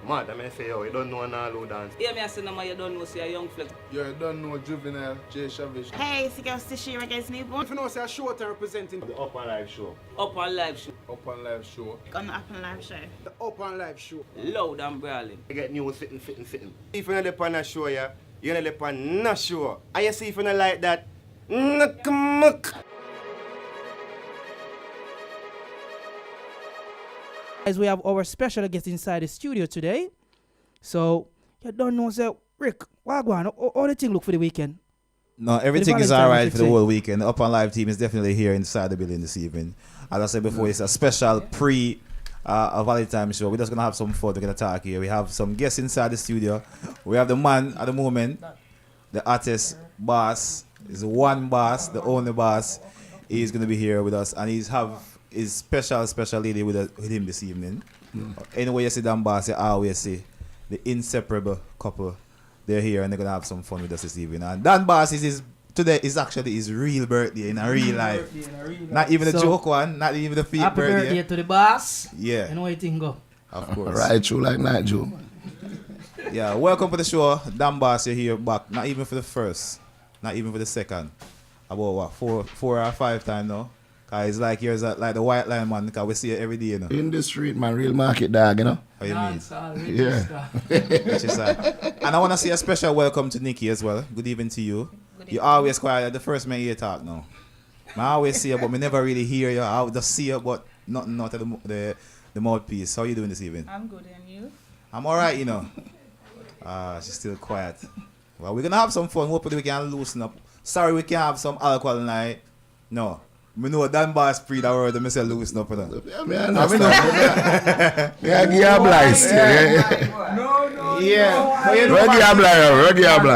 Mad, I mean, say, yo, you don't know an all dance. Yeah, me I say, no, you don't know, say a young flex. You don't know Juvenile, Jay Shavish. Hey, it's the girl Stishira against Newborn. If you know, say a show time representing The Upnlive show. Upnlive show. Upnlive show. On the Upnlive show. The Upnlive show. Loud and brawling. You get news fitting. If you're not on a show, yeah, you're not on no show. And you see if you're not like that, Guys, we have our special guest inside the studio today. So, you don't know, say, Rick, Wagwan, how the thing look for the weekend? No, everything is alright for the whole weekend. The Upnlive team is definitely here inside the building this evening. As I said before, it's a special Valentine show. We're just going to have some fun. We're going to talk here. We have some guests inside the studio. We have the man at the moment, the artist, boss. Is the one boss, the only boss. He's going to be here with us. And he's have his special lady with him this evening. Anyway, you see Donboss, you always see the inseparable couple. They're here and they're going to have some fun with us this evening. And Donboss today is actually his real birthday in a real life. Not even the joke one, not even the fake happy birthday. Happy birthday to the boss. Yeah. You know how it thing go. Of course. Right, true like night, Joe. Yeah, welcome to the show. Donboss, you're here back. Not even for the first, not even for the second. About what, four or five times now? Cause it's like yours like the white line man, cause we see it every day, you know. In the street, man, real market dog, you know. How you mean? Yeah. Which is and I want to say a special welcome to Niki as well. Good evening to you. You always quiet. The first man you talk now. I always see you, but me never really hear you. I would just see you, but not at the mouthpiece. How you doing this evening? I'm good, and you? I'm alright, you know. She's still quiet. Well, we're gonna have some fun. Hopefully we can loosen up. Sorry, we can't have some alcohol tonight. No. I know Donboss pre that word, I say loosen up. Yeah, me understand. Yeah, give you a blice. No. Yeah. But you know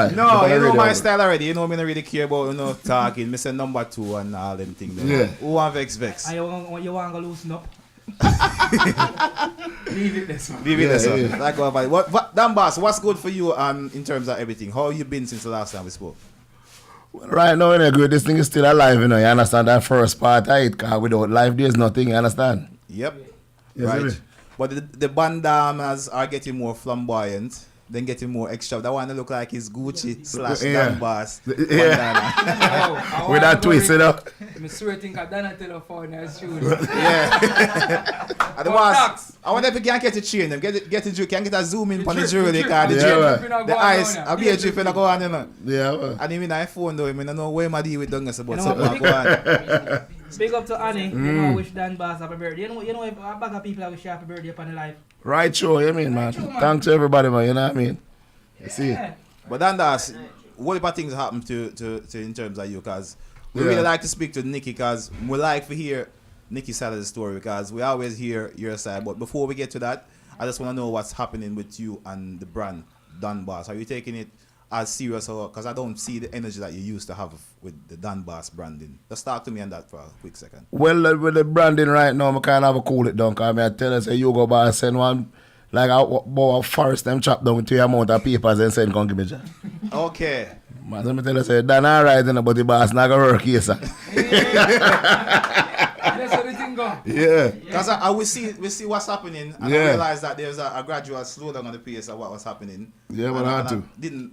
No, you know my style already. You know me not really care about talking. Me say number 2 and all them things. Yeah. Who want vex? And you want to loosen up? Leave it this one. Yeah. Like what Donboss, what's good for you in terms of everything? How you been since the last time we spoke? Right now, when I go, this thing is still alive, you know. You understand that first part of it? Because without life, there's nothing, you understand? Yep. Yes, right. But the bandanas are getting more flamboyant, then getting more extra. That one look like it's Gucci / Donboss. Yeah. With that twist, you know. I'm sweating at Donatello for in studio. Yeah. I wonder if you can get a chain them. Get a can get a zoom in on the jewelry car. The eyes. I'll be a drip and go on, you know. Yeah. And even I phone though, I mean, I know where my deal with Dungus about something go on. Big up to Annie. You know, wish Donboss happy birthday. You know, if a bag of people I wish you happy birthday upon the life. Right, sure, you mean, man. Thanks to everybody, man, you know what I mean? You see? But Donboss, what about things happen to in terms of you? Because we really like to speak to Niki because we like to hear Niki's side of the story because we always hear your side. But before we get to that, I just want to know what's happening with you and the brand Donboss. Are you taking it as serious? Because I don't see the energy that you used to have with the Donboss branding. Just talk to me on that for a quick second. Well, with the branding right now, I kind of have a cool it down. Because I tell us, you go by and send one, like a forest, them chop down to your amount of papers and send, come give me that. Okay. Man, so I tell us, Dan alright, but the boss not going to work here, sir. That's how the thing go. Yeah. Because we see what's happening and I realize that there's a gradual slowdown on the pace of what was happening. Yeah, but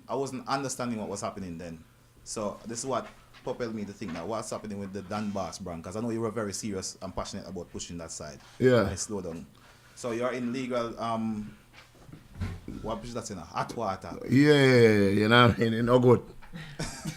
I wasn't understanding what was happening then. So this is what propelled me to think that what's happening with the Donboss brand, because I know you were very serious and passionate about pushing that side. Yeah. And it slowed down. So you're in legal what is that in hot water? Yeah, you know what I mean? It's no good.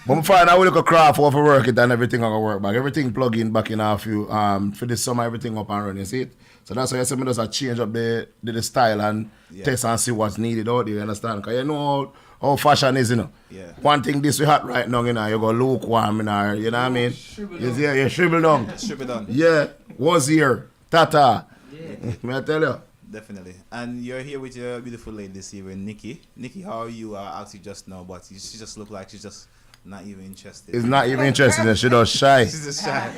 But I'm fine, I will look a craft over work it and everything gonna work back. Everything plug in back in a few for this summer, everything up and running, see it? So that's why I said me just change up the style and test and see what's needed out there, you understand? Because you know how fashion is, you know. Yeah. One thing this we hot right now, you know, you go lukewarm, you know what I mean? You shrivel down. Shrivel down. Yeah, was here, tata. Yeah. May I tell you? Definitely. And you're here with your beautiful lady this evening, Niki. Niki, how are you? I asked you just now, but she just look like she's just not even interested. It's not even interested. She does shy. She's just shy.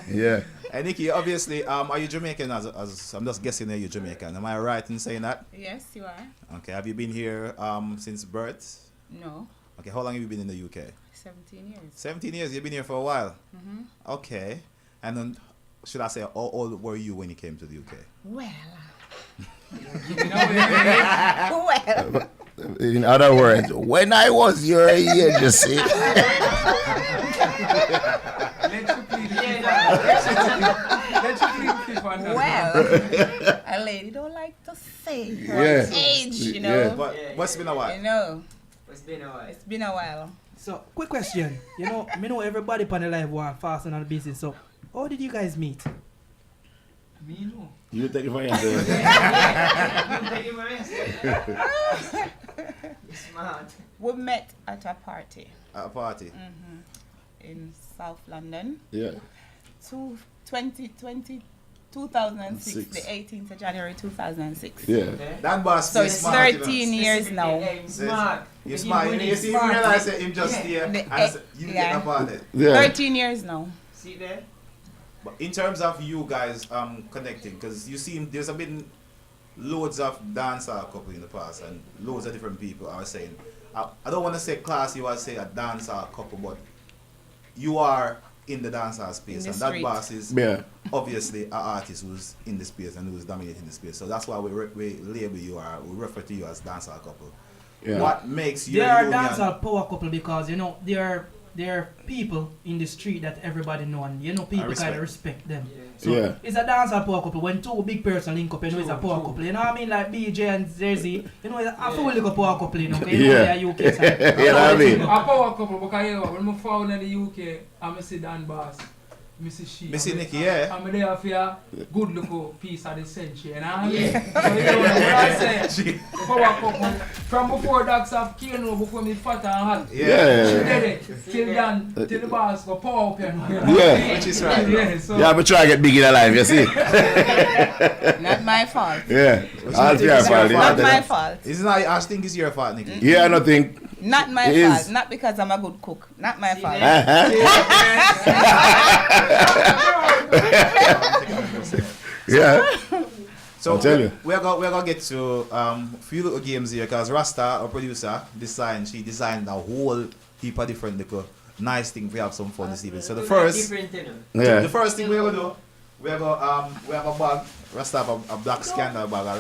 Yeah. And Niki, obviously, are you Jamaican? As I'm just guessing that you're Jamaican. Am I right in saying that? Yes, you are. Okay. Have you been here since birth? No. Okay. How long have you been in the UK? 17 years. 17 years. You've been here for a while. Mm-hmm. Okay. And then, should I say, how old were you when you came to the UK? Well, Well, In other words, when I was your age, you see. well, a lady don't like to say her Yeah. age, you know. Yeah. But what's been a while? You know, It's been a while. it's been a while. So, quick question. You know, me know everybody on the live want fast and all the business. So, how did you guys meet? Me know. You take it for yourself. Smart. We met at a party At a party. in South London. Yeah. 2006, Six. the 18th of January 2006. Yeah. Donboss So is it's smart, you know. 13 years now. Smart. You're smart. You see, you realize that him just here and you yeah. get about it. Yeah. 13 years now. See there? But in terms of you guys connecting, because you see, there's been loads of dancer couple in the past and loads of different people are saying, I don't want to say classy or say a dancer couple, but you are in the dancer space, In the and that street. boss is Yeah. obviously an artist who's in the space and who's dominating the space. So that's why we label you, or we refer to you as dancer couple. Yeah. What makes They your are union? dancehall power couple because, you know, there are people in the street that everybody know and, you know, people respect. kind of respect them. Yeah. So, Yeah. it's a dancehall power couple. When two big person link up, you know, it's a True, power true. couple. You know what I mean? Like BJ and Jersey, you know, it's a full little power couple, you know, okay? You know, Yeah. they are UK side. You know what I mean? A power couple because you know, when I found in the UK, I see Donboss, I see she. Me see Niki, yeah. I'm there for a good look piece of the century, you know what I mean? So you know what I'm saying? Power couple, from before dogs have Kano, before me fat and hot. Yeah. She Yeah. did it, till then, till the boss go power up, you know. Yeah. Which is right. Yeah, so Yeah, but try to get big in life, you see? Not my fault. Yeah. Which All you think your is your fault. fault? Not my fault. It's not, I think it's your fault, Nikki. Yeah, nothing. Not my It fault. is. Not because I'm a good cook. Not my fault. Yeah. So I'll tell you. we're gonna get to few little games here because Rasta, our producer, she designed a whole heap of different little nice thing. We have some fun this evening. So the first Different, you know. Yeah. the first thing we're gonna do, we have a bag. Rasta have a black scandal bag, a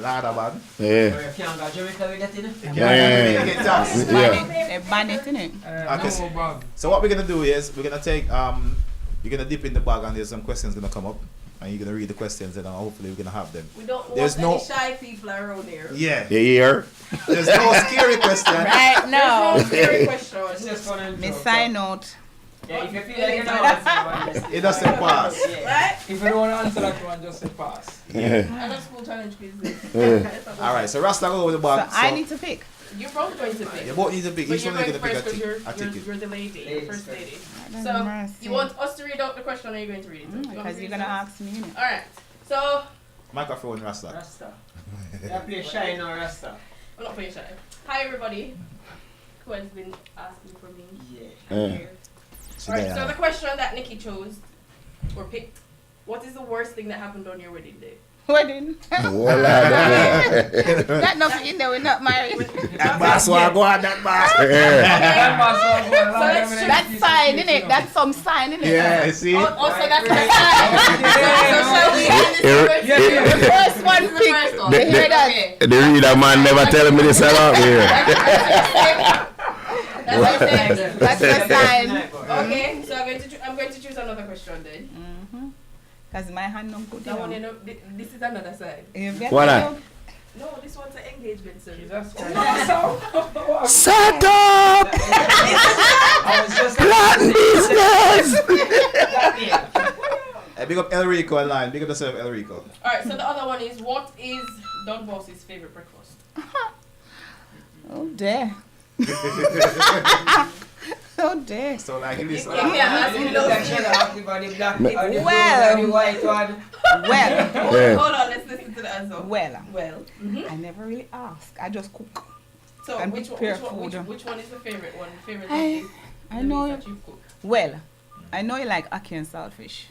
ladder bag. Yeah. You can't go Jamaica with that, you know. Yeah. Get tax. Yeah. They ban it, innit? Okay, no bag. so what we're gonna do is we're gonna take you're gonna dip in the bag and there's some questions gonna come up and you're gonna read the questions and hopefully we're gonna have them. We don't There's want no- any shy people around here. Yeah. You hear? There's no scary question. Right No now, scary It's questions. just fun and me joke. sign out. Yeah, if you feel like you know what's It doesn't pass. Yeah. Right? If you don't want to answer that one, just say pass. Yeah. I know school challenge quiz this. Alright, so Rasta go with the So bag. I need to pick. You're both going to pick. You both need to pick. But Each you're one is going gonna pick first because a ticket. you're the lady, Ladies first first. lady. Lord So, have mercy. you want us to read out the question or are you going to read it? You want me Because to you're read gonna it? ask me, innit? Alright, so, Microphone Rasta. Rasta. You play shy now, Rasta. I'm not playing shy. Hi everybody who has been asking for me. Yeah. I'm Yeah. here. She Alright, there so now. the question that Nikki chose or picked, what is the worst thing that happened on your wedding day? Wedding. Voila. That nothing in there, we're not married. That boss will go on that boss. Yeah. That's sign, innit? That's some sign, innit? Yeah, see? Also, that's the sign. So shall we end this The first one the pick. first one. You hear that? Okay. The reader man never tell me this about here. That's what I'm saying. That's the sign. Okay, so I'm going to choose another question then. Because my hand not good. That one, you know, this is another side. What that? No, this one's an engagement service. Set up! Plan business! Hey, big up El Rico online. Big up yourself, El Rico. Alright, so the other one is, what is Donboss's favorite breakfast? Oh, dear. Oh, dear. So like in this You can't ask me those. Well, Hold on, let's listen to the answer. well, Well, I never really ask. I just cook. so And which prepare one, food. which one is the favorite one? Favorite I dish I know. that you cook? Well, I know you like ackee and saltfish.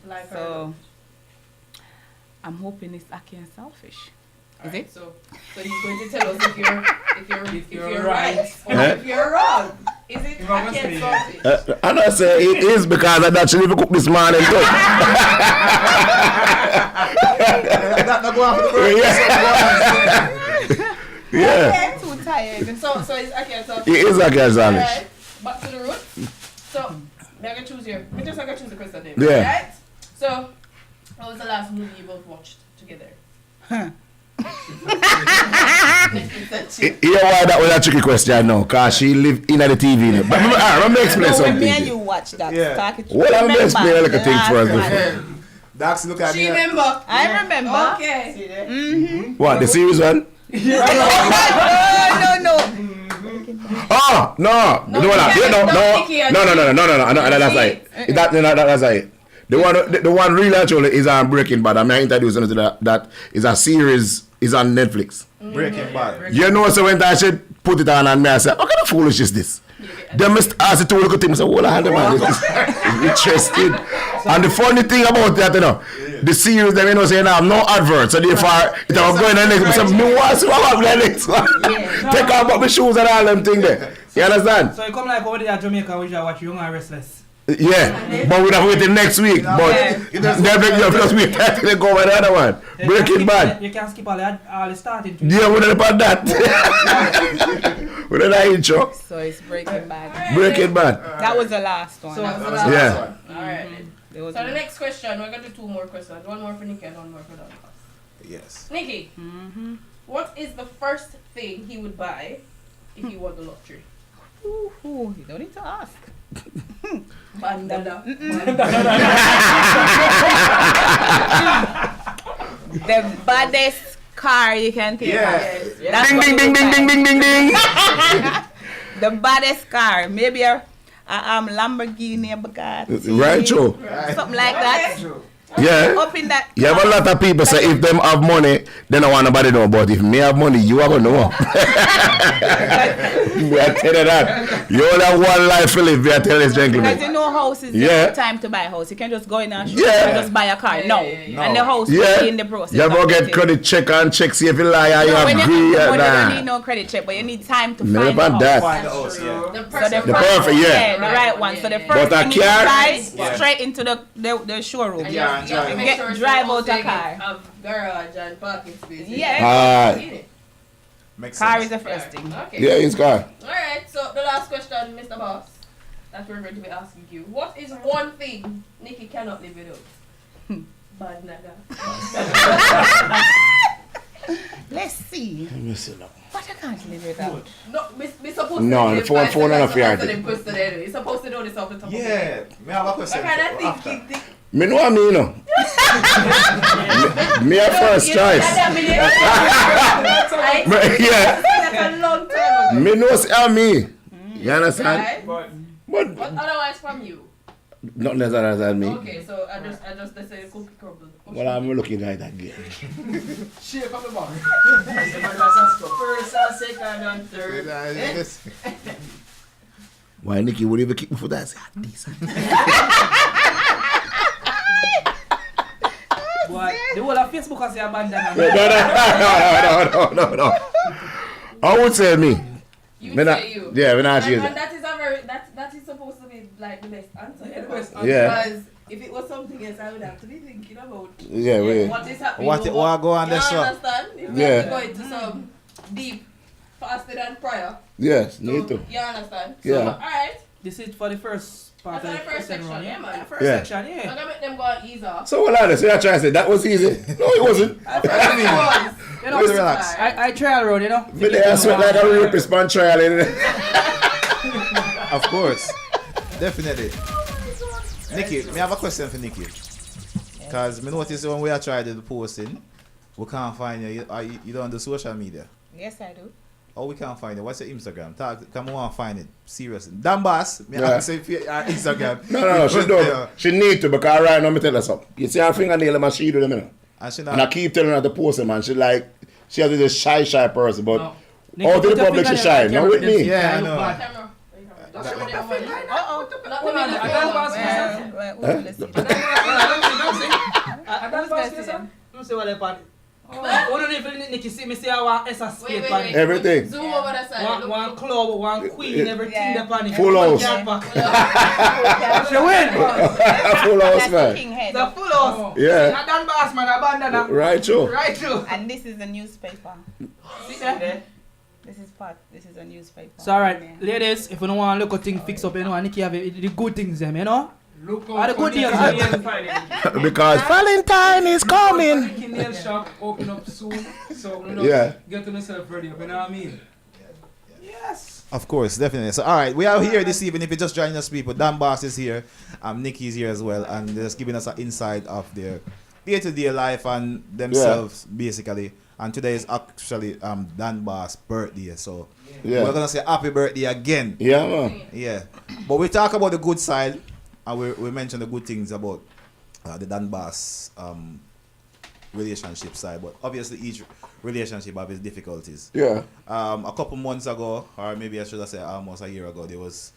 Like So, I'm hoping it's ackee and saltfish. Is it? So he's going to tell us if you're right or Eh? if you're wrong. Is it If I was ackee and me. saltfish? I don't say it is because I actually cook this morning too. That go on for the birthday. Yeah. I'm too tired. So it's okay. So It is a girl's Amish. alright, back to the root. So I can choose here. I just choose the question name. Yeah. Right? So what was the last movie you both watched together? Yeah, why that was a tricky question now, cause she live in the TV. Now. But let me explain No, when something. me and you watch that. Yeah. Talk it Well, let me remember explain like a the thing last for us one. before. Dax, look at She me. remember. I remember. Okay. What, the series one? No. Oh, no. No, No, you can't no, stop no. Niki and No, Niki. that's right. That's right. The one really actually is on Breaking Bad. I'm not introducing to that is a series, is on Netflix. Breaking Bad. You know, so when I should put it on and me, I said, what kind of foolish is this? Then Mr. asked the two little things, I said, well, I had the man, this is interesting. And the funny thing about that, you know, the series, them, you know, saying, I have no advert, so therefore, it was going on next, I said, me want to swap up the next one. Take off my shoes and all them things there. You understand? So you come like over there at Jamaica, we just watch Young and Restless. Yeah, but we'd have waited next week, but they'll make you just wait until they go with the other one. Breaking Bad. You can skip all the starting. Yeah, we don't about that. We don't have intro. So it's Breaking Bad. Breaking Bad. That was the last one. So That was that the was last the Yeah. last one. Alright. There was So the next question, we're going to do 2 more questions. One more for Niki and one more for Donboss. Yes. Niki, what is the first thing he would buy if he won the lottery? Ooh, you don't need to ask. Bandana. The baddest car you can think Yeah. of. That's Ding, what ding, you ding, would ding, buy. ding, ding, ding, ding. The baddest car. Maybe a Lamborghini, Bugatti. Right, Joe. Something like that. Yeah. Up in that. You have a lot of people say if them have money, they don't want nobody know. But if me have money, you are gonna know. We are telling that. You only have one life to live. We are telling this Because gentleman. you know houses, Yeah. there's no time to buy a house. You can just go in and shop Yeah. and just buy a car. No. And the house will Yeah. be in the process. You have to of get getting- credit check and check see if you lie or you No, when you agree. have money, you don't Nah. need no credit check, but you need time to Me find the about house. that. Find the house, yeah. The So the perfect, yeah. the right one. So the Yeah. first But a thing you car- buy, Yeah. straight into the showroom. And Yeah, you have to drive. make Get- sure drive so out a they car. have garage and parking space. Yeah. Aye. Makes Car sense. is the first thing. Okay. Yeah, in car. Alright, so the last question, Mr. Boss, that we're going to be asking you. What is one thing Niki cannot live without? Bad nigga. Let's see. What I can't live without. No, we supposed No, to the give phone- five phone seconds and a to answer fear. them question anyway. You're supposed to know this off the top of your Yeah. head. Me have a question. Okay, that's after. think. Me know what I mean, you know. Me a first choice. Yeah. That's a long time ago. Me know say me. You understand? Right? But But What otherwise from you? not necessarily as me. Okay, so I just let's say cookie crumble. Well, I'm looking at that again. shape of the bar. First and second and third. Why Niki would even kick me for that? I say, "Ah, decent." Boy, the whole of Facebook has a bandana. No. I would say me. You Me not- say you. yeah, me not and, change and it. that is a very that is supposed to be like the best answer. Yeah, the ever. best answer. Yeah. Because if it was something else, I would have to be thinking about Yeah, wait. what is happening. What go on you this one? understand? If we Yeah. have to go into some deep, faster than prior. Yes, So, need to. You understand? Yeah. So, alright. This is for the first part That's of the first second section, round, yeah, man. First Yeah. section, I'm yeah. gonna make them go and ease off. So what are so you're trying to say that was easy? No, it wasn't. You know, Just relax. I trial road, you know. But they are sweat like a rapist man trial. Of course. Definitely. Nikki, me have a question for Nikki. Because me notice when we are trying to do posting, we can't find you. You don't do social media. Yes, I do. Oh, we can't find it. What's your Instagram? Come on, find it. Seriously. Donboss, me Yeah. ask if you Instagram. No, she don't. She need to because right now, me tell her something. You see her fingernail, man, she do them, you know. And she And I not, keep telling her to post them, man. She like, she has this shy person, but No. out to the public she shy. Not with me. yeah, I look know. bad. Camera. Just show them money. Uh-oh. Not Hold on, the I don't pass minute. myself. Let's see. I don't pass this, sir. You see what they party? What do you feel, Nikki? See me say I want S Wait. Everything. Zoom over the side. One club, one queen, everything upon it. Full house. She win. Full house, That's the man. king head. The full house. Yeah. Not Donboss, man. Abandon that. Right, Joe. Right, too. And this is a newspaper. See that? This is a newspaper. So alright, ladies, if you don't want to look at things fix up, you know, Nikki have the good things them, you know? Look Are the out good for deals, Nikki. Because Valentine is coming. Nikki nail shop open up soon. So, you know, Yeah. get yourself ready up, you know what I mean? Yes. Of course, definitely. So, all right, we are here this evening. If you're just joining us, people, Donboss is here. Nikki is here as well, and they're just giving us an insight of their day-to-day life and themselves, basically. And today is actually Donboss' birthday, so we're gonna say happy birthday again. Yeah, man. Yeah, but we talk about the good side, and we mention the good things about the Donboss relationship side. But obviously, each relationship has its difficulties. Yeah. A couple months ago, or maybe I should say almost a year ago, there was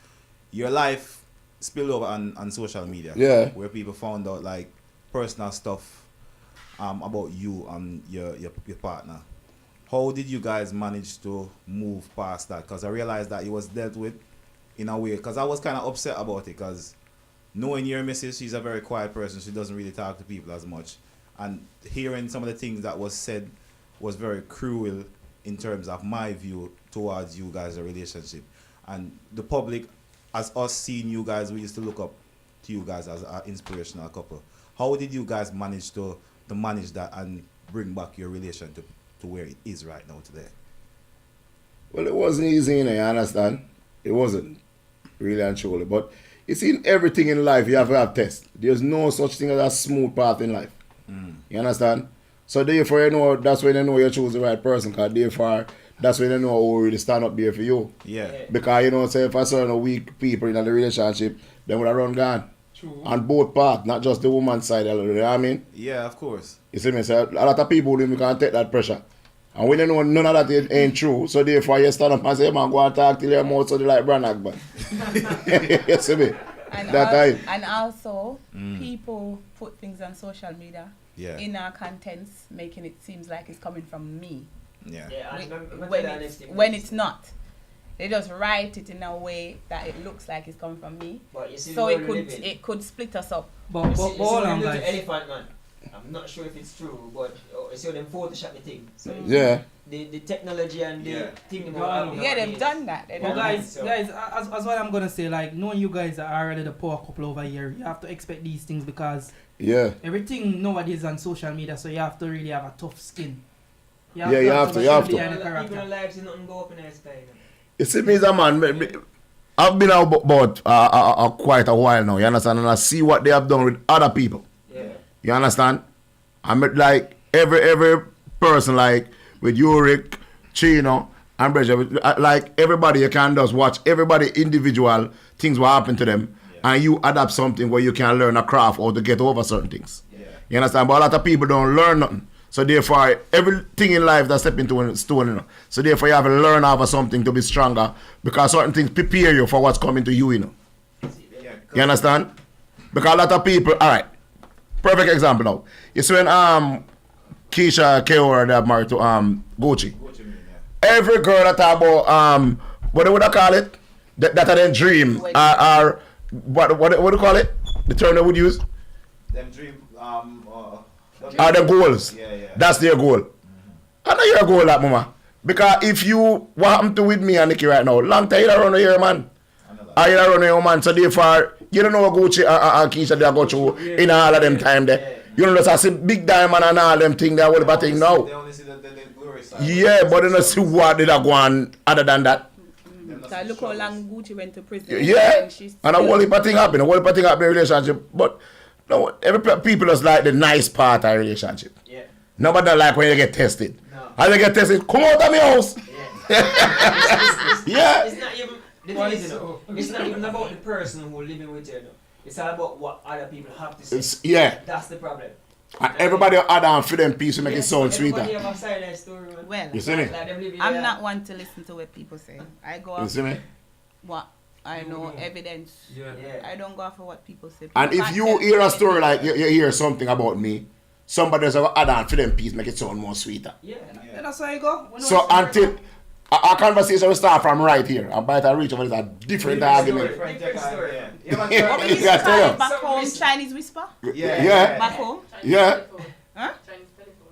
your life spilled over on social media. Yeah. Where people found out like personal stuff about you and your partner. How did you guys manage to move past that? Because I realized that it was dealt with in a way. Because I was kind of upset about it. Because knowing your missus, she's a very quiet person. She doesn't really talk to people as much. And hearing some of the things that was said was very cruel in terms of my view towards you guys' relationship. And the public, as us seeing you guys, we used to look up to you guys as an inspirational couple. How did you guys manage to manage that and bring back your relation to where it is right now today? Well, it wasn't easy, you know, you understand? It wasn't, really and truly. But you see, in everything in life, you have to have tests. There's no such thing as a smooth path in life. You understand? So therefore, you know, that's when you know you choose the right person. Because therefore, that's when you know who really stand up there for you. Yeah. Because, you know, say if I saw weak people in the relationship, then would have run gone. True. On both parts, not just the woman's side, you know what I mean? Yeah, of course. You see me? So a lot of people don't can take that pressure. And when you know none of that ain't true, so therefore you stand up and say, man, go and talk till your mouth so they like Branagh, man. You see me? And also, people put things on social media in our contents, making it seems like it's coming from me. Yeah. When it's not. They just write it in a way that it looks like it's coming from me. But you see So the world it could split us up. But hold on, guys. Elephant man. I'm not sure if it's true, but you see them Photoshop the thing. So the technology and the thing about They've done that. But guys, as what I'm gonna say, like knowing you guys are already the power couple over here, you have to expect these things because everything nowadays on social media, so you have to really have a tough skin. You have to. People lives nothing go up in their style. You see me as a man, I've been out about quite a while now, you understand? And I see what they have done with other people. Yeah. You understand? I met like every person, like with Yurik, Chino, and Bridget, like everybody you can just watch everybody individual things will happen to them, and you adapt something where you can learn a craft or to get over certain things. Yeah. You understand? But a lot of people don't learn nothing. So therefore, everything in life that's stepping into a stone, you know. So therefore, you have to learn over something to be stronger because certain things prepare you for what's coming to you, you know. You understand? Because a lot of people, all right, perfect example now. You see when Keisha Keora, they're married to Gucci. Every girl that talk about what would I call it? That I then dream or what do you call it? The term they would use? Them dream Are the goals. That's their goal. I know your goal, that mama. Because if you what happened to with me and Nikki right now, long time you don't run here, man. I you don't run here, man. So therefore, you don't know what Gucci and Keisha they go through in all of them time there. You know, just see big diamond and all them thing there, what about thing now? They only see the glory side. Yeah, but they don't see what did I go on other than that. So look how long Gucci went to prison. Yeah, and a whole heap of thing happen. A whole heap of thing happen in a relationship. But no, people just like the nice part of a relationship. Yeah. Nobody like when you get tested. No. And you get tested, come out of my house. Yeah. It's not even the thing is, you know, it's not even about the person who living with you. It's all about what other people have to say. That's the problem. And everybody add on for them piece to make it sound sweeter. Everybody have a silent story. Well, you see me? I'm not one to listen to what people say. I go You off see me? what I know, evidence. Yeah. I don't go off for what people say. And People if can't you tell hear me a story like anything. you hear something about me, somebody's going to add on for them piece, make it sound more sweeter. Yeah. And that's how you go. So until our conversation will start from right here, and by the time reach over, it's a different argument. Different story. What we used to call it back home, Chinese whisper? Yeah. Back home? Yeah. Huh?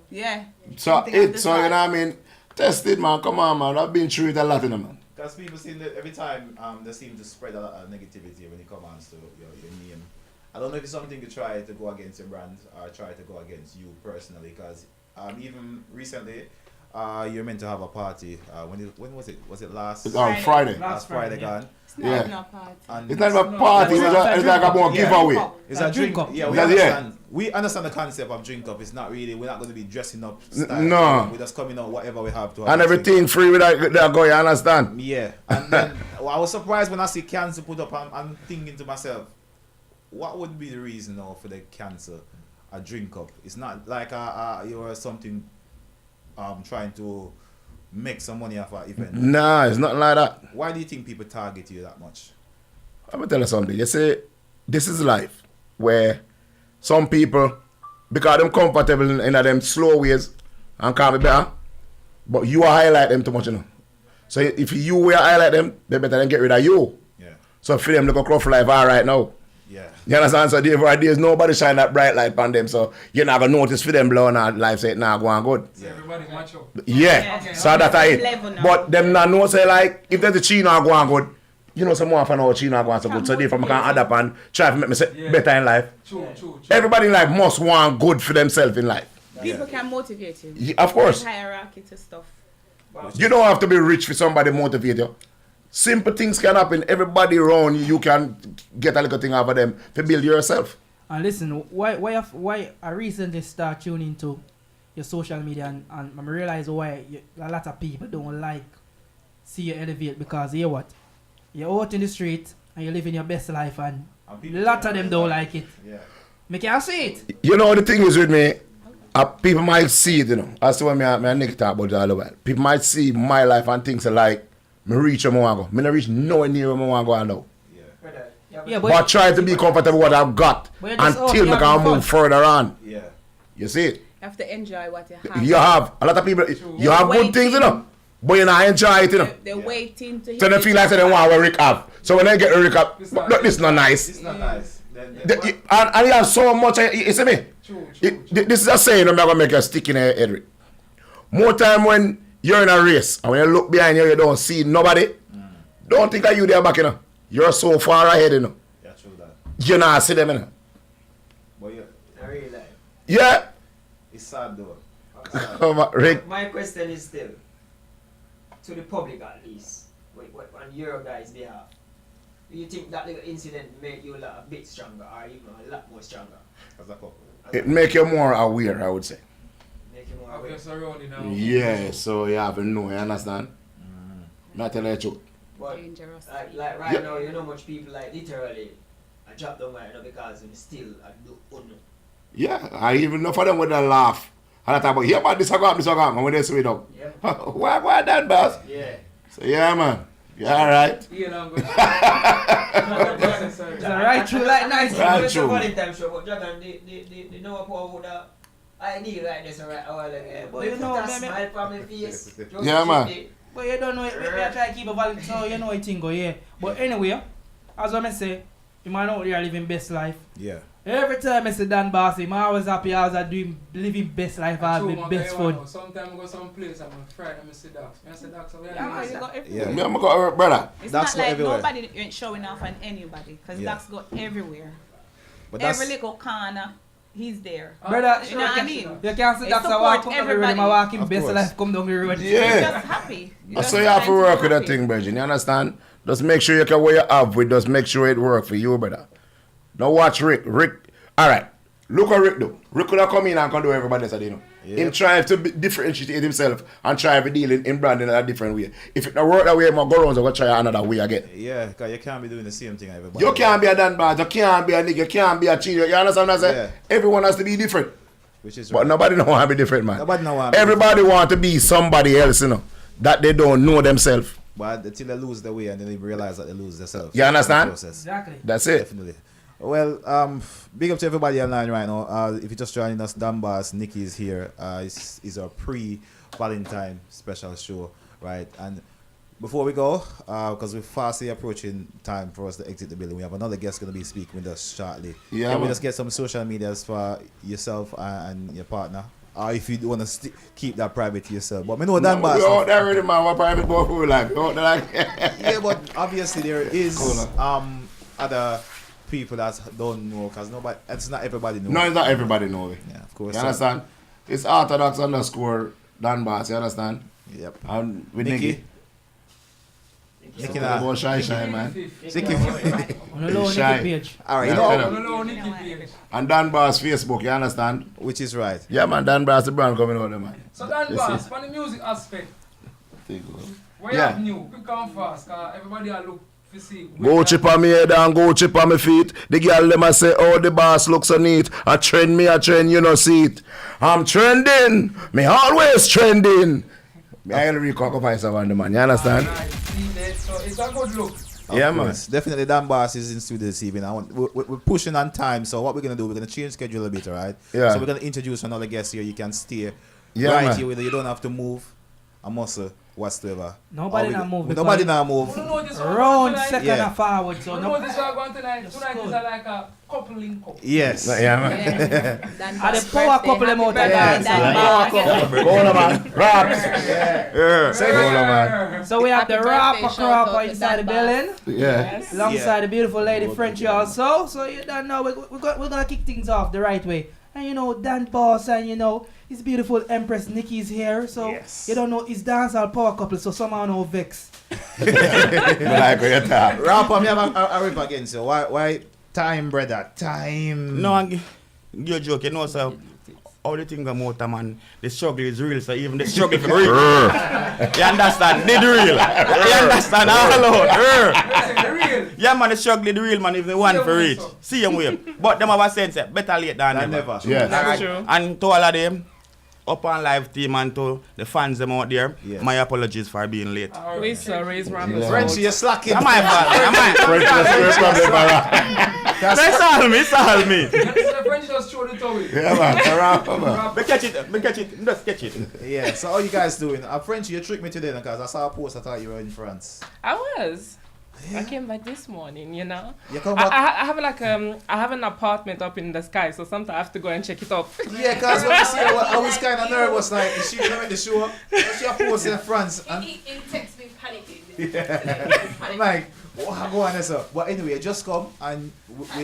Yeah. So you know what I mean? Test it, man. Come on, man. I've been through it a lot, man. Because people seem that every time they seem to spread a lot of negativity when it comes to your name. I don't know if it's something you try to go against your brand or try to go against you personally. Because even recently, you're meant to have a party. When was it? Was it last Friday? Last Friday gone. It's not even a party. It's not even a party. It's like a more giveaway. It's a drink up. Yeah, we understand the concept of drink up. It's not really. We're not going to be dressing up. Style. No. We're just coming out whatever we have to. And everything free with that go. You understand? Yeah. And then I was surprised when I see cancer put up. I'm thinking to myself, what would be the reason now for the cancer a drink up? It's not like you're something trying to make some money off an event. Nah, it's not like that. Why do you think people target you that much? I'm going to tell you something. You see, this is life where some people, because they're comfortable in them slow ways and can't be better, but you highlight them too much, you know. So if you will highlight them, they better than get rid of you. Yeah. So for them, look at Crawford Life all right now. Yeah. You understand? So there's nobody shine that bright light on them. So you're not going to notice for them blowing out life say, nah, go on good. So everybody macho. Yeah. Okay. So that's it. But them not know, say like, if there's a Chino go on good, you know, some more of how Chino go on so good. So therefore I can add up and try to make me say better in life. True. Everybody in life must want good for themselves in life. People can motivate you. Yeah, of course. There's hierarchy to stuff. You don't have to be rich for somebody to motivate you. Simple things can happen. Everybody around you can get a little thing out of them to build yourself. And listen, why I recently start tuning into your social media and I realize why a lot of people don't like see you elevate because you know what? You're out in the street and you're living your best life and a lot of them don't like it. Yeah. Me can't see it. You know the thing is with me, people might see it, you know. That's what me and Nick talk about it all the while. People might see my life and things like me reach where I want to go. Me not reach nowhere near where I want to go now. Yeah, but try to be comfortable with what I've got until I can move further on. Yeah. You see it? You have to enjoy what you have. You have. A lot of people, you have good things, you know. But you not enjoy it, you know. They're waiting to So they feel like they want what Rick have. So when they get Rick up, this is not nice. It's not nice. And you have so much, you see me? This is a saying I'm not going to make a stick in your head, Rick. More time when you're in a race and when you look behind you, you don't see nobody. Don't think that you there back, you know. You're so far ahead, you know. Yeah, true that. You not see them, you know. But yeah, I really like. Yeah. It's sad though. Come on, Rick. My question is still, to the public at least, on your guys' behalf, do you think that little incident made you a bit stronger or even a lot more stronger? As a couple. It make you more aware, I would say. Make you more aware. Yeah, so you have to know, you understand? Not tell you the truth. But dangerous. Like right now, you know much people like literally I drop them right now because we still I do unknown. Yeah, I even know for them when they laugh. And I talk about, yeah, man, this will come, and when they see it up. Yeah. Why that, boss? Yeah. So, yeah, man. You alright? Yeah, It's a right true like nice. Right true. Valentine show, but Dragon, they know what would ID like this right while ago. But you know, smile from my face. Yeah, man. But you don't know it. I try to keep a valid, so you know it thing go, yeah. But anyway, as I say, you might out there living best life. Yeah. Every time I see Donboss, I'm always happy, always doing living best life, having best fun. Sometimes I go some place, I'm Friday, I see dogs. I see dogs over Yeah, man, you got everywhere. Yeah, I'm going to brother. It's That's not like everywhere. nobody ain't showing off on anybody, because ducks go everywhere. But Every little corner, he's there. Brother, You know what I mean? you can't see It ducks walk support up the road, I'm everybody. walking Of best course. life, come down the road. You're Yeah. just happy. You're So just you have to trying work be with that happy. thing, Virgin. You understand? Just make sure you can what you have with. Just make sure it work for you, brother. Now watch Rick. All right. Look at Rick though. Rick could have come in and can do everybody else, you know. Yeah. Him trying to differentiate himself and try to deal in branding in a different way. If it not work that way, I'm going to go around and go try another way again. Yeah, because you can't be doing the same thing everybody. You can't be a Donboss, you can't be a nigga, you can't be a cheater. You understand what I'm saying? Yeah. Everyone has to be different. Which is But right. nobody don't want to be different, man. Nobody don't want to be Everybody want to be somebody else, you know, that they don't know themselves. But until they lose their way and then they realize that they lose themselves. You understand? Process. Exactly. That's it. Definitely. Well, big up to everybody online right now. If you're just joining us, Donboss, Niki is here. It's our pre-Valentine special show, right? And before we go, because we're fastly approaching time for us to exit the building, we have another guest going to be speaking with us shortly. Yeah, Can we just get some social medias for yourself and your partner? Or if you want to keep that private to yourself. But we know Donboss. We're out there already, man. We're private both we like. Yeah, but obviously there is other people that don't know, because nobody, it's not everybody knows. No, it's not everybody know it. Yeah, of course. You understand? It's orthodox _Donboss, you understand? Yep. And with Niki. Niki about shy, man. Shy. Page. Alright, you No, Niki page. And Donboss Facebook, you understand? Which is right. Yeah, man, Donboss the brand coming out there, man. So Donboss, for the music aspect, where you have new, quick and fast, because everybody are look to see. Go chip on me head and go chip on me feet. The girl them a say, oh, the boss looks so neat. I trend, you know, see it. I'm trending. Me always trending. I really cock up myself on the man, you understand? So it's a good look. Yeah, man. Definitely Donboss is in studio this evening. We're pushing on time, so what we're going to do, we're going to change schedule a bit, alright? Yeah. So we're going to introduce another guest here. You can stay Yeah, man. here with you. You don't have to move a muscle whatsoever. Nobody not move. Nobody not move. Round second and forward. So You know this one going tonight? Tonight is like a couple link up. Yes. Yeah, man. And the power couple them out there. Go on, man. Raps. Yeah. Say go on, man. So we have the Happy Rawpa birthday, shout Crawpa out to inside the Donboss. building. Yeah. Alongside the beautiful lady Frenchy also. So you don't know, we're going to kick things off the right way. And you know, Donboss and you know, his beautiful Empress Niki is here. So you don't know, it's dancehall power couple, so somehow no vex. I like what you talk. Rawpa, me have a rip again, so why time, brother? Time. No, you're joking, you know, so all the things about a man, the struggle is real, so even the struggle for real. You understand? Did real. You understand? All out. Yeah, man, the struggle is real, man, if the one for reach. See him with. But them have a sense, better late than never. Yes. That's true. And to all of them, Upnlive team and to the fans them out there, my apologies for being late. We sorry, it's Rawpa. Frenchy, you're slacking. Am I bad? It's all me. The French just throw the towel. Yeah, man. Me catch it, just catch it. Yeah, so how you guys doing? Frenchy, you tricked me today because I saw a post, I thought you were in France. I was. I came back this morning, you know. You come back? I have like I have an apartment up in the sky, so sometimes I have to go and check it up. Yeah, because when you see her, I was kind of nervous, like, is she going to make the show? She a post in France. And He texts me panicking. yeah. I'm like, what go on there, sir? But anyway, just come and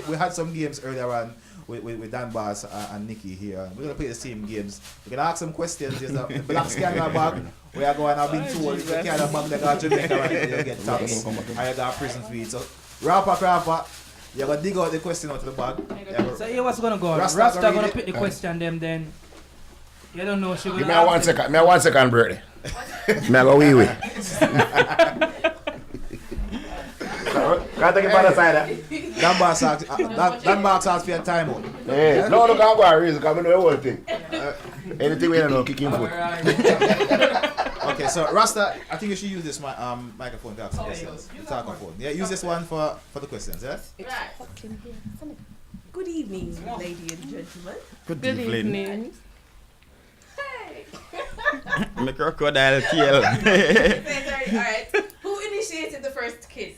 we had some games earlier on with Donboss and Niki here. We're going to play the same games. We're going to ask some questions. There's a black scanner bag. We are going, I've been told, if you carry a bag, they got Jamaica right there, you get taxed. And you got prison fee. So, Rawpa Crawpa, you're going to dig out the question out of the bag. So here what's going to go on? Rasta going to pick the question them then. You don't know, she going to Give me a 1 second. Me a 1 second break. Me a go wee. Can't take it by the side. Donboss asks for your time out. Yeah. No, can't go a reason because I know the whole thing. Anything we don't know, kick him foot. Okay, so Rasta, I think you should use this microphone to ask some questions. Talk. Yeah, use this one for the questions, yeah? Right. Good evening, ladies and gentlemen. Good evening. Hey. My crocodile tail. Alright. Who initiated the first kiss?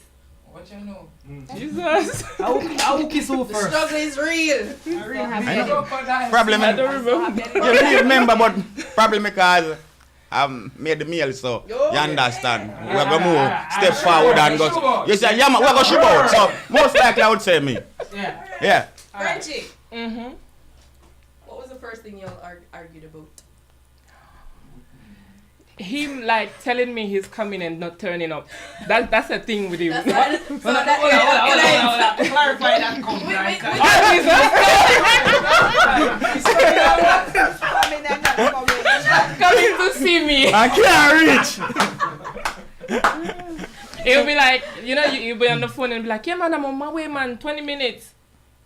What you know? Jesus. I will kiss who The first. struggle is real. Problem, I don't remember, but probably because I made the meal, so you understand. We're going to move, step forward and go. You say, yeah, man, we're going to shoot out. So most likely I would say me. Yeah. Frenchy. Mm-hmm. What was the first thing y'all argued about? Him like telling me he's coming and not turning up. That's a thing with him. Clarify that coming to see me. I can't reach. He'll be like, you know, you'll be on the phone and be like, yeah man, I'm on my way man, 20 minutes.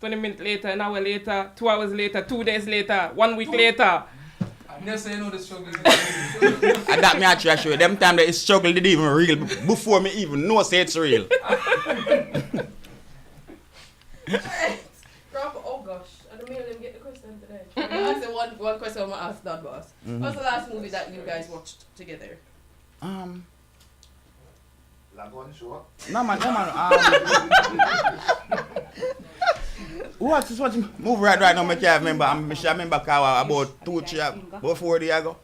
20 minutes later, an hour later, 2 hours later, 2 days later, 1 week later. Never say you know the struggle is And that me actually show you. Them time that struggle didn't even real before me even know say it's real. Alright. Oh gosh, I don't even get the question today. I asked one question I'm gonna ask Donboss. What's the last movie that you guys watched together? Lagon show. No man. What's move right now? I can't remember. I remember about 4 days ago.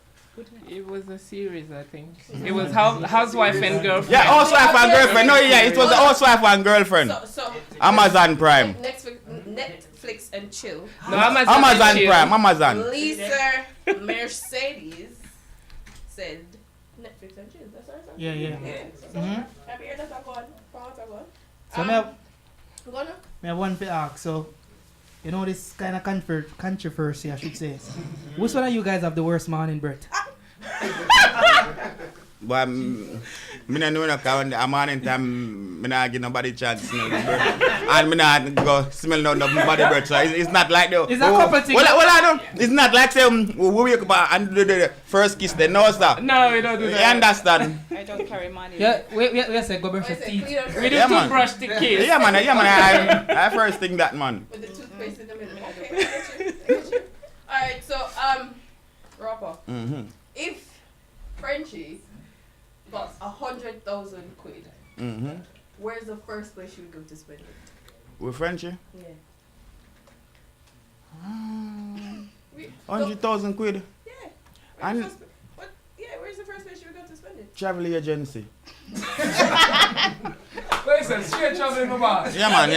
It was a series, I think. It was Housewife and Girlfriend. Yeah, Housewife and Girlfriend. No, yeah, it was the Housewife and Girlfriend. So Amazon Prime. Netflix and chill. No, Amazon Prime. Amazon. Lisa Mercedes said Netflix and chill. That's what I said. Yeah. Have you heard that one? So I have one to ask. So, you know this kind of controversy, I should say. Which one of you guys have the worst morning breath? But I don't know because I'm morning time, I don't give nobody chance to smell the breath. And I don't go smell nobody breath. So it's not like the... It's a couple things. Well, I don't... It's not like say we wake up and do the first kiss, the no, sir. No, we don't do that. You understand? I don't carry money. Yeah, we say go brush your teeth. We do toothbrush the kiss. Yeah, man. I first think that, man. With the toothpaste in the middle. Okay, I get you. Alright, so, Rawpa. If Frenchy got 100,000 quid, where's the first place you would go to spend it? With Frenchy? Yeah. 100,000 quid? Yeah. And Where's the first place you would go to spend it? travel agency. Listen, straight traveling no boss. Yeah, man.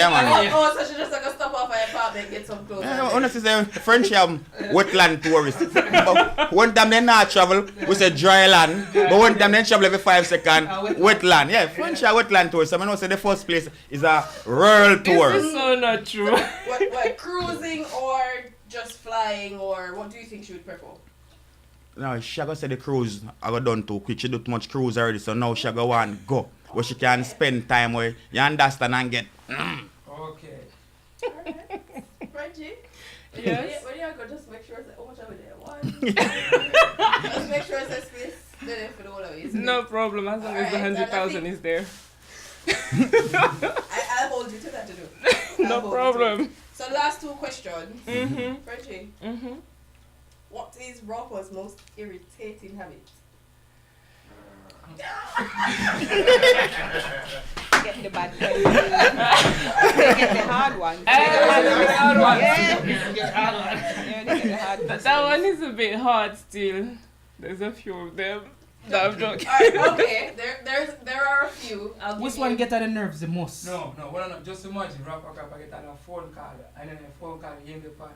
Oh, so she just like a stop off at your apartment and get some clothes. Yeah, honestly, say French have wetland tourists. But one time they not travel, we say dry land. But one time they travel every 5 seconds, wetland. Yeah, French are wetland tourists. I mean, say the first place is a rural tour. This is so not true. What, cruising or just flying, or what do you think she would prefer? No, she go say the cruise I got done too quick. She do too much cruise already, so now she go want go. Where she can spend time where you understand and get. Okay. Frenchy? Yes? When you go, just make sure it's how much are we there? One. Just make sure it's a space. Then for the whole of it. No problem, as long as the 100,000 is there. I'll hold you to that to do. No problem. So last two questions. Frenchy. What is Rawpa's most irritating habit? Get the bad ones. Get the hard ones. That one is a bit hard still. There's a few of them. No, I'm joking. Okay, there are a few. Which one get on the nerves the most? No, well, no, just imagine Rawpa Crawpa get on a phone call and then a phone call you the pan.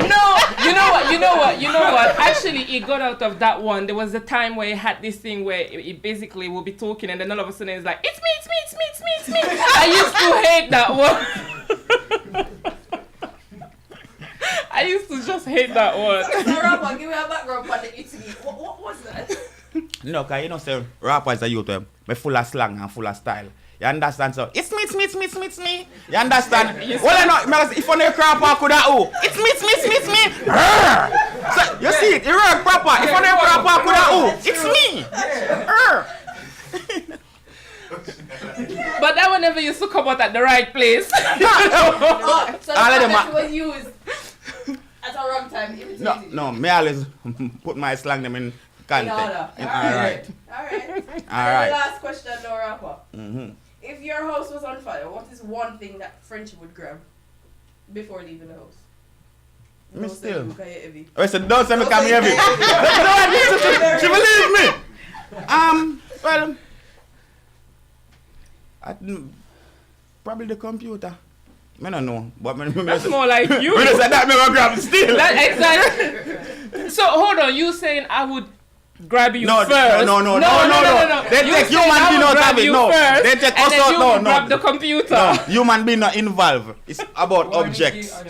No, you know what? Actually, it got out of that one. There was a time where it had this thing where it basically will be talking and then all of a sudden it's like, it's me. I used to hate that one. I used to just hate that one. So Rawpa, give me a background on the Italy. What was that? No, because you know, say, Rawpa is a youth, but full of slang and full of style. You understand? So, it's me. You understand? Well, I know, if only Rawpa could have, it's me. So, you see it, you work proper. If only Rawpa could have, it's me. But that one never used to come out at the right place. So that was used at a wrong time. No, me always put my slang them in context. Alright. Last question, no Rawpa. If your house was on fire, what is one thing that Frenchy would grab before leaving the house? Me still. I said, don't say me come heavy. She believe me. Well, probably the computer. I don't know, but that's more like you. When I said that, I grab still. Exactly. So hold on, you saying I would grab you first? No. They take human being out of it. No, they take us out. No. Grab the computer. No, human being not involved. It's about objects. I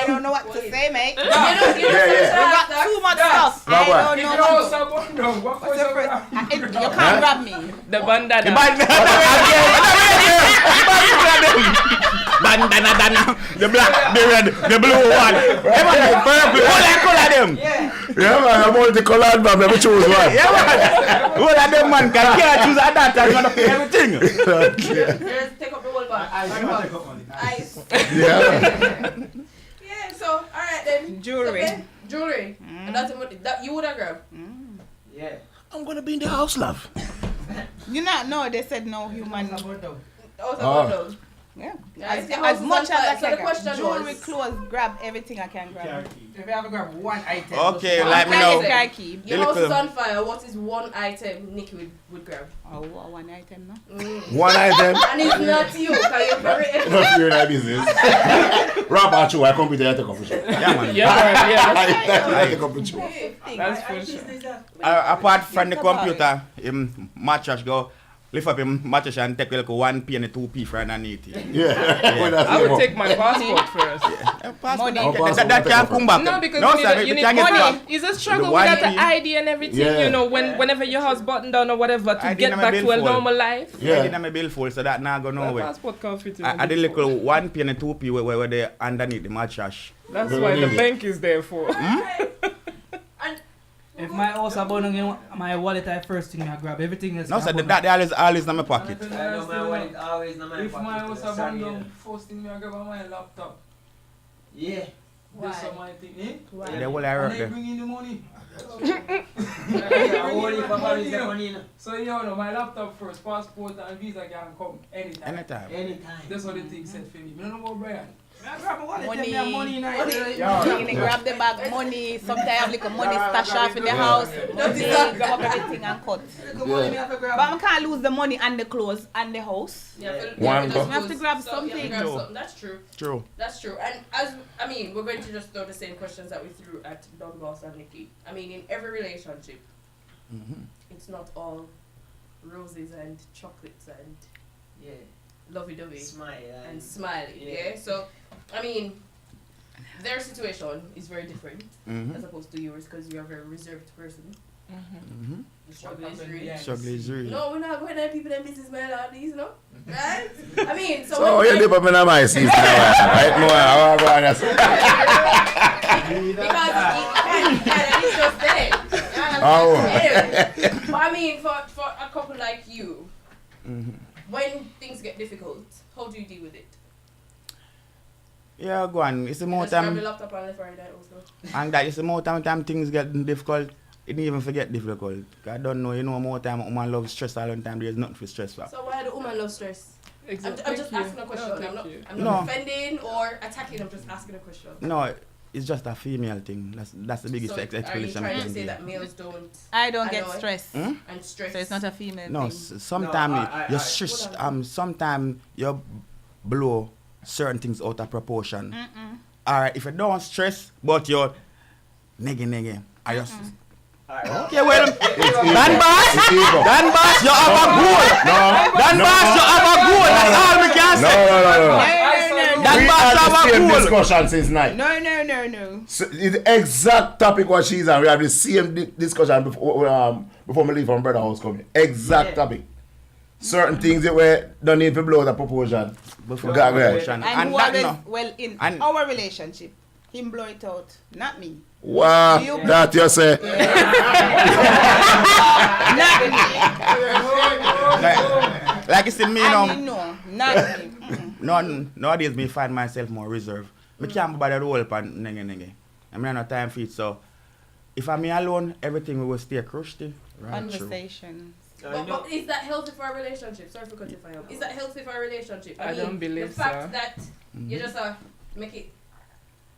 don't know what to say, mate. You got too much stuff. I don't know. You can't grab me. The bandana. Bandana, the black, the red, the blue one. Everyone, purple, all that color them. Yeah, man, I'm only the colored man. Let me choose one. Yeah, man. All of them man can't choose at that time. You want to pay everything. Just take up the whole bag. Ice. Yeah. Yeah, so, alright then. Jewelry. Okay. Jewelry. And that's what that you would have grabbed. Yeah. I'm gonna be in the house, love. You not know, they said no human. Also, Yeah. Guys, As much as I so the can. question Jewelry, was, clothes, grab everything I can grab. If you have to grab one item. Okay, One let me item know. I keep. your house is on fire. What is one item Nikki would grab? Oh, one item, no? One item. And it's not you, because you're very Not you're in our business. Rawpa Crawpa, I come with the other competition. Yeah, man. I take up with you. That's for sure. Apart from the computer, mattress go lift up him mattress and take like 1p and a 2p for underneath. Yeah. I would take my passport first. Passport. Money. That can't come back. No, because you need can't get money. back. It's a struggle The without the 1p. ID and everything, Yeah. you know, whenever your house button down or whatever to ID get na my back to a bill normal life. Yeah. I didn't have my bill full, so that now go My nowhere. passport can't fit in. I did little 1p and a 2p where they underneath the mattress. That's why the bank is there for. If my house are burning, my wallet I first thing I grab. Everything else. No, sir, that always in my pocket. I know my wallet always in my pocket. If my house are burning, first thing I grab my laptop. Yeah. That's what my thing, eh? They will I work And they there. bring in the money. So you know, my laptop first, passport and visa can come anytime. Anytime. That's what the thing said for me. I don't know about Brian. I grab my wallet, Money. tell me money in it. You grab the bag, money. Sometimes I have like a money stash off in the house. Money, grab up everything and cut. But I can't lose the money and the clothes and the house. One You have to grab something. That's true. True. That's true. And we're going to just throw the same questions that we threw at Donboss and Niki. I mean, in every relationship, it's not all roses and chocolates and lovey-dovey and smiley. Yeah. So, I mean, their situation is very different as opposed to yours because you're a very reserved person. The struggle is real. Struggle is real. No, we're not going to people in business, man, all these, no? Right? I mean, so. So you dip up in my seat right? No, I go on. Because it's just there. But I mean, for a couple like you, when things get difficult, how do you deal with it? Yeah, go on. It's the more Just grab time. the laptop and left right also. And that is the more time things get difficult. It didn't even forget difficult. I don't know, more time a woman loves stress all the time. There's nothing for stress for. So why do women love stress? Exactly. I'm just asking a question. No, I'm not offending or attacking. I'm just asking a question. No, it's just a female thing. That's the biggest So explanation. are you trying to say that males don't? I don't get stressed. And stress. So it's not a female No, thing. sometimes you're stressed. Sometimes you blow certain things out of proportion. Alright, if you don't stress, but you're nigga, I just. Okay, well, Donboss, you have a goal. Donboss, you have a goal. That's all we can say. No. Donboss We have had the a same goal. discussion since night. No. So the exact topic what she's on. We have the same discussion before me leave from brother house coming. Exact topic. Certain things that were don't need to blow the proportion. And who always, in our relationship, him blow it out, not me. Wow, that you say. Like you see me No, now. not me. No, nowadays me find myself more reserved. Me can't bother the whole pan nenge. I mean, I no time for it. So if I'm me alone, everything will stay crushed. Right? Conversation. But is that healthy for a relationship? Sorry for cutting you. Is that healthy for a relationship? I don't believe the fact so. that you just make it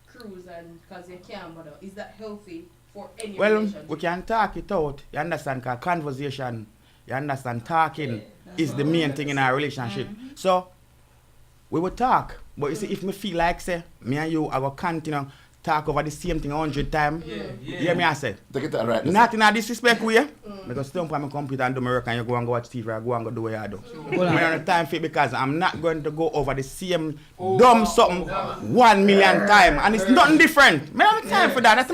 cruise and because you can't bother. Is that healthy for any relationship? We can talk it out. You understand? Cause conversation, you understand? Talking is the main thing in our relationship. So we will talk. But you see, if me feel like say me and you are gonna continue talk over the same thing 100 times. You hear me I say? Take it right. Not in a disrespect way. Because stump on my computer and do my work and you go and go watch TV or go and go do what you do. I don't have time for it because I'm not going to go over the same dumb something 1 million times. And it's nothing different. I don't have time for that. That's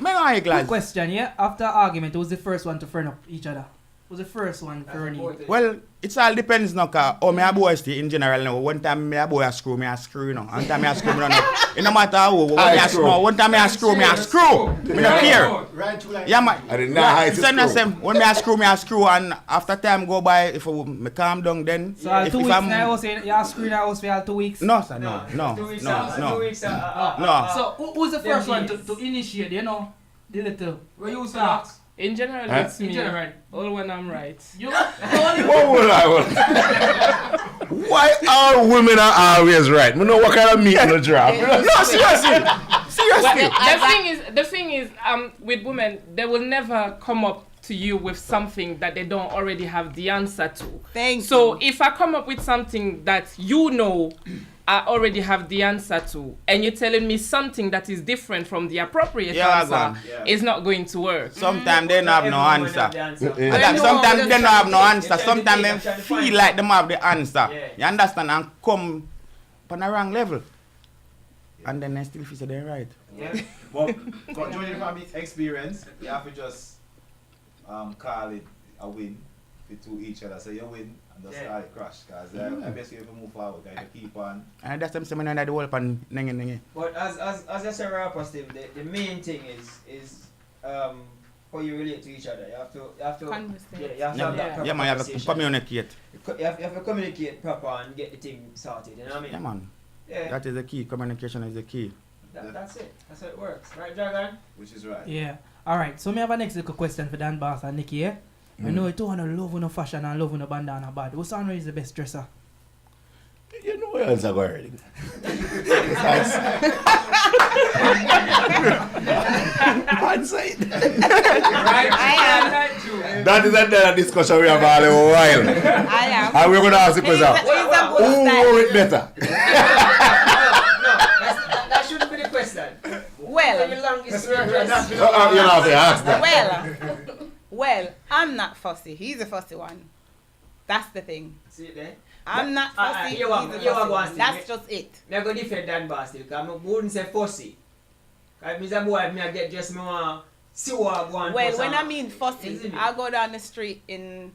my Quick question, yeah? After argument, who's the first one to friend up each other? was the first one for Ronnie? Well, it all depends now, cause how me a boy stay in general now. One time me a boy a screw, you know. One time me a screw, me no know. It no matter how, one time me a screw, Me no care. Yeah, man. I did not hide to screw. When me a screw, and after time go by, if me calm down, then. So all 2 weeks now, you say you screw in the house for all 2 weeks? No, sir, no. 2 weeks. No. So who's the first one to initiate? You know, the little. Where you start? In general, it's me. All when I'm right. Why all women are always right? You know what kind of meat in the draft? No, seriously. Well, the thing is, with women, they will never come up to you with something that they don't already have the answer to. So if I come up with something that you know I already have the answer to, and you're telling me something that is different from the appropriate answer, it's not going to work. Sometimes they don't have no answer. Sometimes they don't have no answer. Sometimes they feel like they have the answer. You understand? And come on a wrong level. And then they still feel they're right. Yeah. But joining from experience, you have to just call it a win to each other. So you win. Just start crash, because I best you ever move forward, guys, to keep on. And that's them saying under the whole pan ningy. But as I said, Rawpa, Steve, the main thing is how you relate to each other. You have to conversate. You have to have that proper man, you have to communicate. You have to communicate proper and get the thing sorted, you know what I mean? Yeah, man. Yeah. That is the key. Communication is the key. That's it. That's how it works. Right, Dragon? Which is right. Yeah. Alright, so me have a next little question for Donboss and Niki, yeah? I know you two want to love on fashion and love on bandana bad. Which one is the best dresser? You know where else I go already. Hindsight. That is another discussion we have had a while. I am. And we're going to ask the question, who wore it better? No, that shouldn't be the question. Well, The longest dress. You don't have to ask that. Well, I'm not fussy. He's a fussy one. That's the thing. See it there? I'm not fussy. You are going to That's just it. I'm going to defend Donboss still, because I wouldn't say fussy. Because I'm a boy, I get just more see what I want. Well, when I mean fussy, I'll go down the street in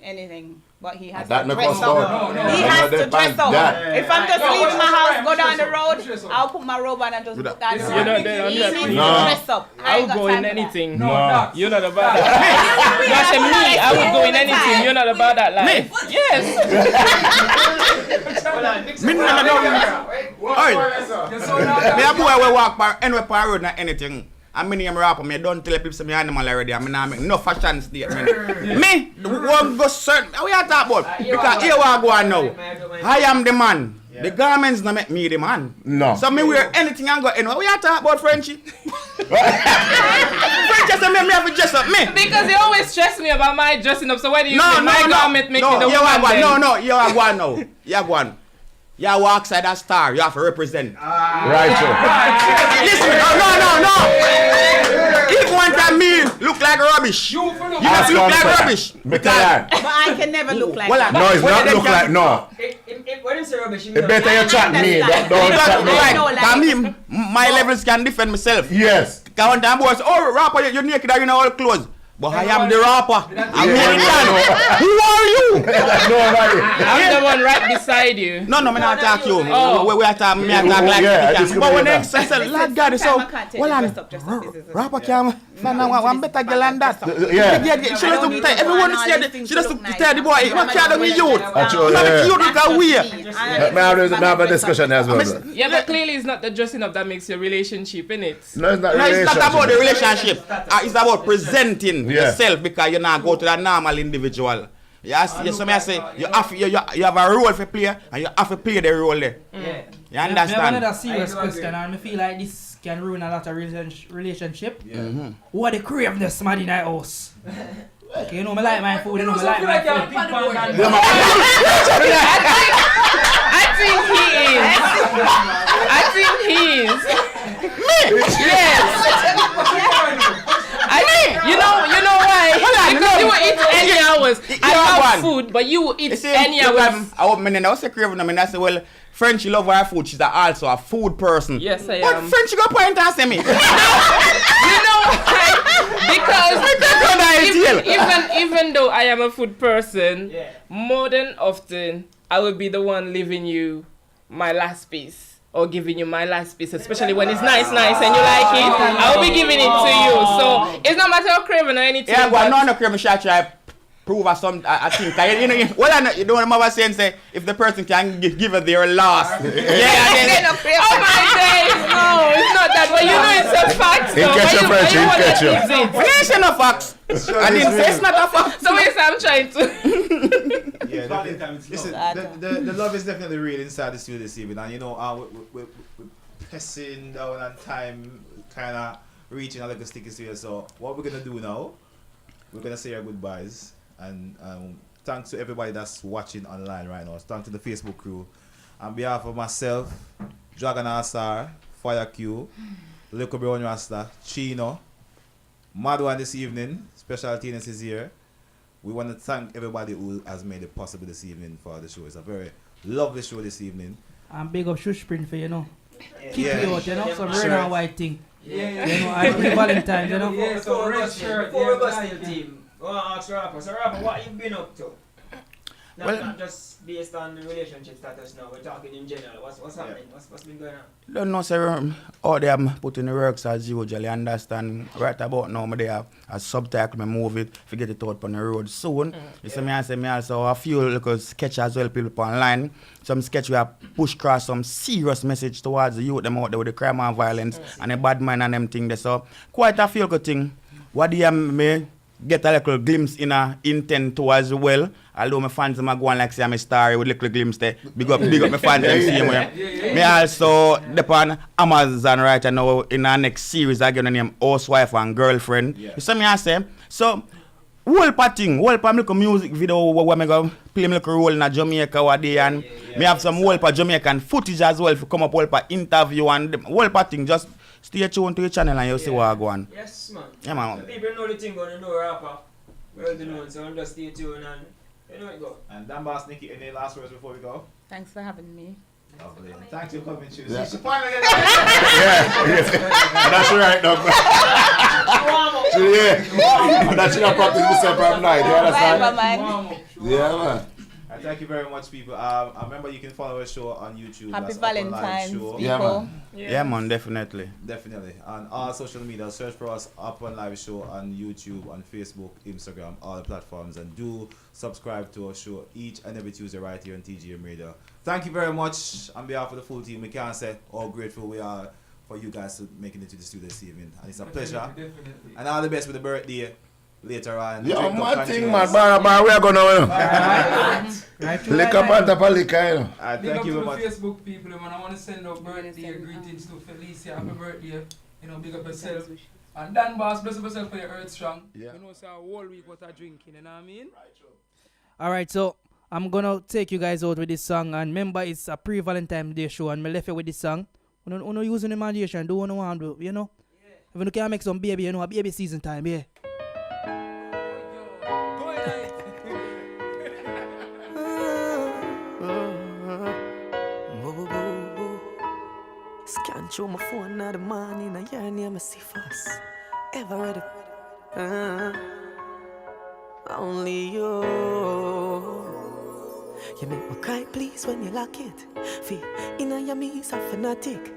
anything. But he has to dress up. He has to dress up. If I'm just leaving my house, go down the road, I'll put my robe on and just put that on. He needs to dress up. I'll go in anything. No, you're not about that. Not me. I will go in anything. You're not about that life. Yes. Me a boy will walk by anywhere by road not anything. I'm in Rawpa, I don't tell people say me animal already. I mean, I make no fashion statement. Me, one go certain. We are talking about because here we are going now. I am the man. Yeah. The garments don't make me the man. No. So me wear anything and go anywhere. We are talking about Frenchy. Frenchy say me have to dress up me. Because you always stress me about my dressing up. So why do you say my garment make me the woman? No, you are one now. You are one. You walk outside a star, you have to represent. Right, sure. Listen, no. If one time me look like rubbish, you have to look like rubbish. But I can never look like that. No, it's not look like, no. When you say rubbish, it better you chat me. Don't chat me. My levels can defend myself. Yes. Because one time boys, oh, Rawpa, you're naked, you're in all clothes. But I am the Rawpa. I'm Who are you? Nobody. I'm the one right beside you. No, me not attack you. We are talking, me attack like but when they say, Lord God, so, well, I'm Rawpa can one better girl than that. Yeah. She just look tight. Everyone is here. She just look tight. The boy, you can't be youth. You look away. We have a discussion as well. Yeah, but clearly it's not the dressing up that makes your relationship, innit? No, it's not relationship. It's not about the relationship. It's about presenting yourself because you not go to the normal individual. Yes, I say you have a role to play and you have to play the role there. You understand? I have another serious question and I feel like this can ruin a lot of relationship. What the craveness man in that house? Okay, you know me like my food, you know me like my food. I think he is. Me? Yes. You know why? Because you will eat any hours. I love food, But you eat any of of I hope I was craving. I say, well, Frenchy love her food. She's also a food person. Yes, I but am. But Frenchy go point and say me. You know why? Because even though I am a food person, more than often I will be the one leaving you my last piece. Or giving you my last piece, especially when it's nice and you like it, I will be giving it to you. So it's not matter of craving or anything. Yeah, but no craving shall try prove or something. I think you don't remember saying say if the person can give it their last. Oh my days, no, it's not that. But you know it's a fact. It's a facts. I didn't say it's not a fact. So yes, I'm trying to. Yeah, listen, the love is definitely real inside the studio this evening, and you know, we're pressing down on time, kind of reaching a little sticky studio. So what we're gonna do now, we're gonna say our goodbyes, and thanks to everybody that's watching online right now. Thanks to the Facebook crew. On behalf of myself, Dragon Star, Fire Q, Little Brown Rasta, Chino, Mad One this evening, Special Teenus is here. We want to thank everybody who has made it possible this evening for the show. It's a very lovely show this evening. I'm big up Shush Print for, you know. Keep Yeah. you out, you know, some Sure. red and white thing. Yeah. You know, I play Valentine's, you know. Yeah, so red shirt. Before we go to the team, I want to ask Rawpa. So Rawpa, what you been up to? Not just based on the relationship status now, we're talking in general. What's happening? What's been going on? Don't know, sir. All them putting the works as usually. Understand right about now. Me there a subtitle. Me move it. Forget it out on the road soon. You see me. I say me also a few little sketch as well. People online. Some sketch we have push across some serious message towards the youth. Them out there with the crime and violence and the bad man and them thing there. So quite a feel good thing. What do you me get a little glimpse in a intent to as well. Although my fans am go on like say I'm a star with little glimpse there. Big up my fans them same way. Me also depend Amazon right now in our next series I get the name Housewife and Girlfriend. You see me I say so whole thing, whole little music video where me go play me little role in a Jamaica what day and me have some whole Jamaican footage as well for come up whole interview and whole thing. Just stay tuned to your channel and you'll see what I go on. Yes man. Yeah man. The people know the thing gonna know Rawpa. Well known, so just stay tuned and you know it go. And Donboss, Niki, any last words before we go? Thanks for having me. Lovely. Thanks for coming, Tuesday. Yeah. She finally get That's right, dog. Yeah. And that should have practiced myself from night. You understand? Yeah, man. Thank you very much, people. Remember, you can follow our show on YouTube. Happy That's Valentine's, Show. Yeah, man. Yeah, man, definitely. Definitely. On all social media, search for us Upnlive Show on YouTube, on Facebook, Instagram, all the platforms. And do subscribe to our show each and every Tuesday right here on TGM Radio. Thank you very much. On behalf of the full team, we can't say how grateful we are for you guys to making it to the studio this evening. And it's a pleasure. Definitely. And all the best with the birthday later on. Yeah, my thing, man. Bar, we are going to lick up on top of liquor, you know. Thank you very much. Facebook people, man. I want to send out birthday greetings to Felicia. Happy birthday. You know, big up yourself. And Donboss, bless up yourself for your earth strong. Yeah. You know, it's a whole week what I drinking, you know what I mean? Alright, so I'm gonna take you guys out with this song. And remember, it's a pre-Valentine's Day show. And I left you with this song. We're not using imagination, do what you want to do, you know? If you can make some baby, you know, a baby season time, yeah. Scan through my phone in the morning, and your name is Cephas. Ever ready? Only you. You make me cry, please, when you lock it. Feel inna your knees, a fanatic.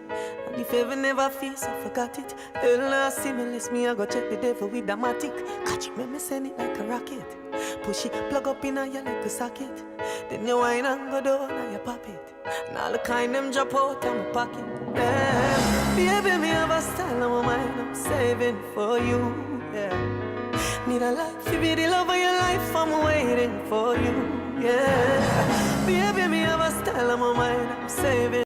And if you ever never feel so, forgot it. Hell, stimulus me, I go check the devil with the matic. Catch me send it like a rocket. Push it, plug up inna your like a socket. Then you wine and go down and you pop it. And all the kind them drop out of my pocket. Yeah. Baby, me have a style on my mind, I'm saving for you. Yeah. Need a life, you be the love of your life, I'm waiting for you. Yeah. Baby, me have a style on my mind, I'm saving.